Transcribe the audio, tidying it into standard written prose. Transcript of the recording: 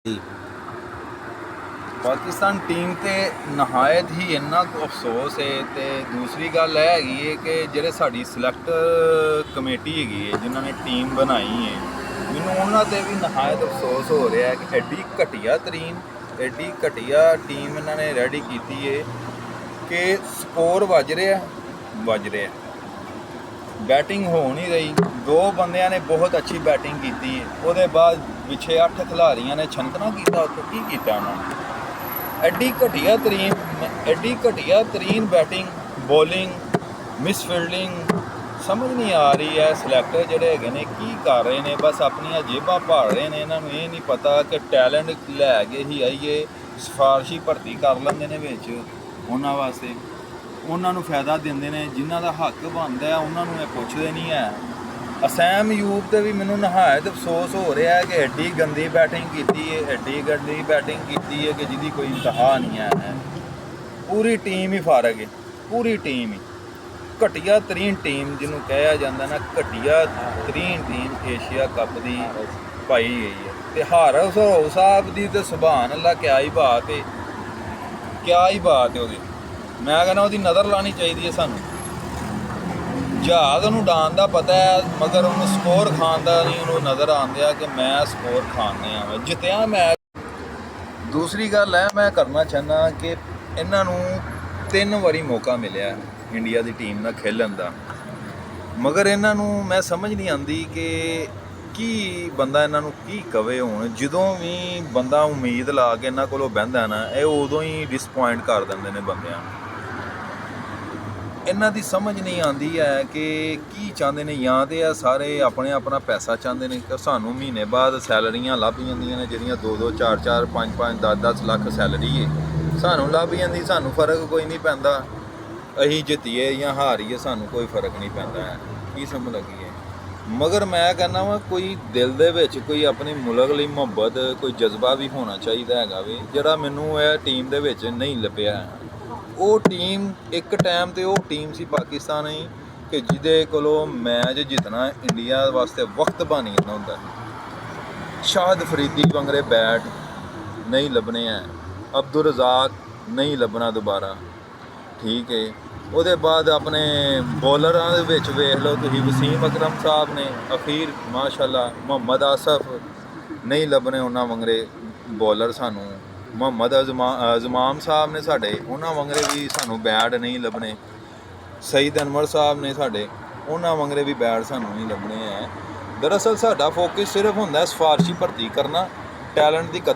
ਜੀ। ਪਾਕਿਸਤਾਨ ਟੀਮ ਤੇ ਨਹਾਇਤ ਹੀ ਇੰਨਾ ਕੁ ਅਫਸੋਸ ਹੈ। ਤੇ ਦੂਸਰੀ ਗੱਲ ਇਹ ਹੈਗੀ ਹੈ ਕਿ ਜਿਹੜੇ ਸਾਡੀ ਸਿਲੈਕਟ ਕਮੇਟੀ ਹੈਗੀ ਹੈ ਜਿਨ੍ਹਾਂ ਨੇ ਟੀਮ ਬਣਾਈ ਹੈ, ਮੈਨੂੰ ਉਹਨਾਂ ਤੇ ਵੀ ਨਹਾਇਤ ਅਫਸੋਸ ਹੋ ਰਿਹਾ ਕਿ ਐਡੀ ਘਟੀਆ ਟੀਮ ਇਹਨਾਂ ਨੇ ਰੈਡੀ ਕੀਤੀ ਹੈ ਕਿ ਸਕੋਰ ਵੱਜ ਰਿਹਾ ਬੈਟਿੰਗ ਹੋ ਨਹੀਂ ਰਹੀ। ਦੋ ਬੰਦਿਆਂ ਨੇ ਬਹੁਤ ਅੱਛੀ ਬੈਟਿੰਗ ਕੀਤੀ ਹੈ, ਉਹਦੇ ਬਾਅਦ ਪਿੱਛੇ 8 ਖਿਲਾੜੀਆਂ ਨੇ ਛੰਤਨਾ ਕੀਤਾ। ਉੱਥੇ ਕੀ ਕੀਤਾ ਉਹਨਾਂ ਨੇ? ਐਡੀ ਘਟੀਆ ਤਰੀਨ ਬੈਟਿੰਗ, ਬੋਲਿੰਗ, ਮਿਸਫੀਲਡਿੰਗ ਸਮਝ ਨਹੀਂ ਆ ਰਹੀ ਹੈ। ਸਿਲੈਕਟਰ ਜਿਹੜੇ ਹੈਗੇ ਨੇ ਕੀ ਕਰ ਰਹੇ ਨੇ? ਬਸ ਆਪਣੀਆਂ ਜੇਬਾਂ ਭਾਲ ਰਹੇ ਨੇ। ਇਹਨਾਂ ਨੂੰ ਇਹ ਨਹੀਂ ਪਤਾ ਕਿ ਟੈਲੈਂਟ ਲੈ ਕੇ ਹੀ ਆਈਏ। ਸਿਫਾਰਸ਼ੀ ਭਰਤੀ ਕਰ ਲੈਂਦੇ ਨੇ ਵਿੱਚ ਉਹਨਾਂ ਵਾਸਤੇ, ਉਹਨਾਂ ਨੂੰ ਫਾਇਦਾ ਦਿੰਦੇ ਨੇ। ਜਿਨ੍ਹਾਂ ਦਾ ਹੱਕ ਬਣਦਾ ਉਹਨਾਂ ਨੂੰ ਇਹ ਪੁੱਛਦੇ ਨਹੀਂ ਹੈ। ਅਸੈਮ ਯੂਬ ਤੇ ਵੀ ਮੈਨੂੰ ਨਹਾਇਤ ਅਫਸੋਸ ਹੋ ਰਿਹਾ ਹੈ ਕਿ ਐਡੀ ਗੰਦੀ ਬੈਟਿੰਗ ਕੀਤੀ ਹੈ ਕਿ ਜਿਹਦੀ ਕੋਈ ਇੰਤਹਾ ਨਹੀਂ ਹੈ। ਪੂਰੀ ਟੀਮ ਹੀ ਫਾਰਗ ਹੈ, ਪੂਰੀ ਟੀਮ ਹੀ ਘਟੀਆ ਤਰੀਨ ਟੀਮ ਜਿਹਨੂੰ ਕਿਹਾ ਜਾਂਦਾ ਨਾ, ਘਟੀਆ ਤਰੀਨ ਟੀਮ ਏਸ਼ੀਆ ਕੱਪ ਦੀ ਪਾਈ ਗਈ ਹੈ। ਤੇ ਹਾਰਸ ਸਾਹਿਬ ਦੀ ਤੇ ਸੁਭਾਨ ਅੱਲਾ ਕਿਆ ਹੀ ਬਾਤ ਹੈ ਉਹਦੀ। ਮੈਂ ਕਹਿੰਦਾ ਉਹਦੀ ਨਜ਼ਰ ਲਾਣੀ ਚਾਹੀਦੀ ਹੈ ਸਾਨੂੰ। ਜਹਾਜ਼ ਉਹਨੂੰ ਡਾਣ ਦਾ ਪਤਾ ਹੈ, ਮਗਰ ਉਹਨੂੰ ਸਕੋਰ ਖਾਣ ਦਾ ਨਹੀਂ ਉਹਨੂੰ ਨਜ਼ਰ ਆਉਂਦਿਆ ਕਿ ਮੈਂ ਸਕੋਰ ਖਾਣੇ ਆ ਜਿੱਤਿਆ ਮੈਚ। ਦੂਸਰੀ ਗੱਲ ਹੈ, ਮੈਂ ਕਰਨਾ ਚਾਹੁੰਦਾ ਕਿ ਇਹਨਾਂ ਨੂੰ 3 ਵਾਰੀ ਮੌਕਾ ਮਿਲਿਆ ਇੰਡੀਆ ਦੀ ਟੀਮ ਨਾਲ ਖੇਲਣ ਦਾ, ਮਗਰ ਇਹਨਾਂ ਨੂੰ ਮੈਂ ਸਮਝ ਨਹੀਂ ਆਉਂਦੀ ਕਿ ਕੀ ਬੰਦਾ ਇਹਨਾਂ ਨੂੰ ਕੀ ਕਵੇ। ਹੁਣ ਜਦੋਂ ਵੀ ਬੰਦਾ ਉਮੀਦ ਲਾ ਕੇ ਇਹਨਾਂ ਕੋਲੋਂ ਬਹਿੰਦਾ ਨਾ, ਇਹ ਉਦੋਂ ਹੀ ਡਿਸਪੁਆਇੰਟ ਕਰ ਦਿੰਦੇ ਨੇ ਬੰਦਿਆਂ ਨੂੰ। ਇਹਨਾਂ ਦੀ ਸਮਝ ਨਹੀਂ ਆਉਂਦੀ ਹੈ ਕਿ ਕੀ ਚਾਹੁੰਦੇ ਨੇ। ਜਾਂ ਤਾਂ ਇਹ ਸਾਰੇ ਆਪਣਾ ਪੈਸਾ ਚਾਹੁੰਦੇ ਨੇ ਕਿ ਸਾਨੂੰ ਮਹੀਨੇ ਬਾਅਦ ਸੈਲਰੀਆਂ ਲੱਭ ਜਾਂਦੀਆਂ ਨੇ ਜਿਹੜੀਆਂ 2-2, 4-4, 5-5, 10-10 ਲੱਖ ਸੈਲਰੀ ਹੈ, ਸਾਨੂੰ ਲੱਭ ਜਾਂਦੀ। ਸਾਨੂੰ ਫਰਕ ਕੋਈ ਨਹੀਂ ਪੈਂਦਾ, ਅਸੀਂ ਜਿੱਤੀਏ ਜਾਂ ਹਾਰੀਏ ਸਾਨੂੰ ਕੋਈ ਫਰਕ ਨਹੀਂ ਪੈਂਦਾ ਹੈ। ਕੀ ਸਮਝ ਲੱਗੀ ਹੈ? ਮਗਰ ਮੈਂ ਕਹਿੰਦਾ ਵਾਂ ਕੋਈ ਦਿਲ ਦੇ ਵਿੱਚ ਕੋਈ ਆਪਣੀ ਮੁਲਕ ਲਈ ਮੁਹੱਬਤ, ਕੋਈ ਜਜ਼ਬਾ ਵੀ ਹੋਣਾ ਚਾਹੀਦਾ ਹੈਗਾ ਵੇ, ਜਿਹੜਾ ਮੈਨੂੰ ਇਹ ਟੀਮ ਦੇ ਵਿੱਚ ਨਹੀਂ ਲੱਭਿਆ। ਉਹ ਟੀਮ ਇੱਕ ਟਾਈਮ ਤੇ ਉਹ ਟੀਮ ਸੀ ਪਾਕਿਸਤਾਨੀ ਕਿ ਜਿਹਦੇ ਕੋਲੋਂ ਮੈਚ ਜਿੱਤਣਾ ਇੰਡੀਆ ਵਾਸਤੇ ਵਕਤ ਬਣ ਜਾਂਦਾ ਹੁੰਦਾ। ਸ਼ਾਹਦ ਫਰੀਦੀ ਵੰਗਰੇ ਬੈਟ ਨਹੀਂ ਲੱਭਣੇ ਹੈ, ਅਬਦੁਲ ਰਜ਼ਾਕ ਨਹੀਂ ਲੱਭਣਾ ਦੁਬਾਰਾ, ਠੀਕ ਹੈ। ਉਹਦੇ ਬਾਅਦ ਆਪਣੇ ਬੋਲਰਾਂ ਦੇ ਵਿੱਚ ਵੇਖ ਲਓ ਤੁਸੀਂ, ਵਸੀਮ ਅਕਰਮ ਸਾਹਿਬ ਨੇ ਅਖੀਰ ਮਾਸ਼ਾਅੱਲਾ, ਮੁਹੰਮਦ ਆਸਫ ਨਹੀਂ ਲੱਭਣੇ ਉਹਨਾਂ ਵੰਗਰੇ ਬੋਲਰ ਸਾਨੂੰ, ਮੁਹੰਮਦ ਅਜ਼ਮਾਮ ਸਾਹਿਬ ਨੇ ਸਾਡੇ, ਉਹਨਾਂ ਵੰਗਰੇ ਵੀ ਸਾਨੂੰ ਬੈਟ ਨਹੀਂ ਲੱਭਣੇ, ਸਈਦ ਅਨਵਰ ਸਾਹਿਬ ਨੇ ਸਾਡੇ, ਉਹਨਾਂ ਵੰਗਰੇ ਵੀ ਬੈਟ ਸਾਨੂੰ ਨਹੀਂ ਲੱਭਣੇ ਹੈ। ਦਰਅਸਲ ਸਾਡਾ ਫੋਕਸ ਸਿਰਫ ਹੁੰਦਾ ਸਿਫਾਰਸ਼ੀ ਭਰਤੀ ਕਰਨਾ, ਟੈਲੈਂਟ ਦੀ ਕਦਰ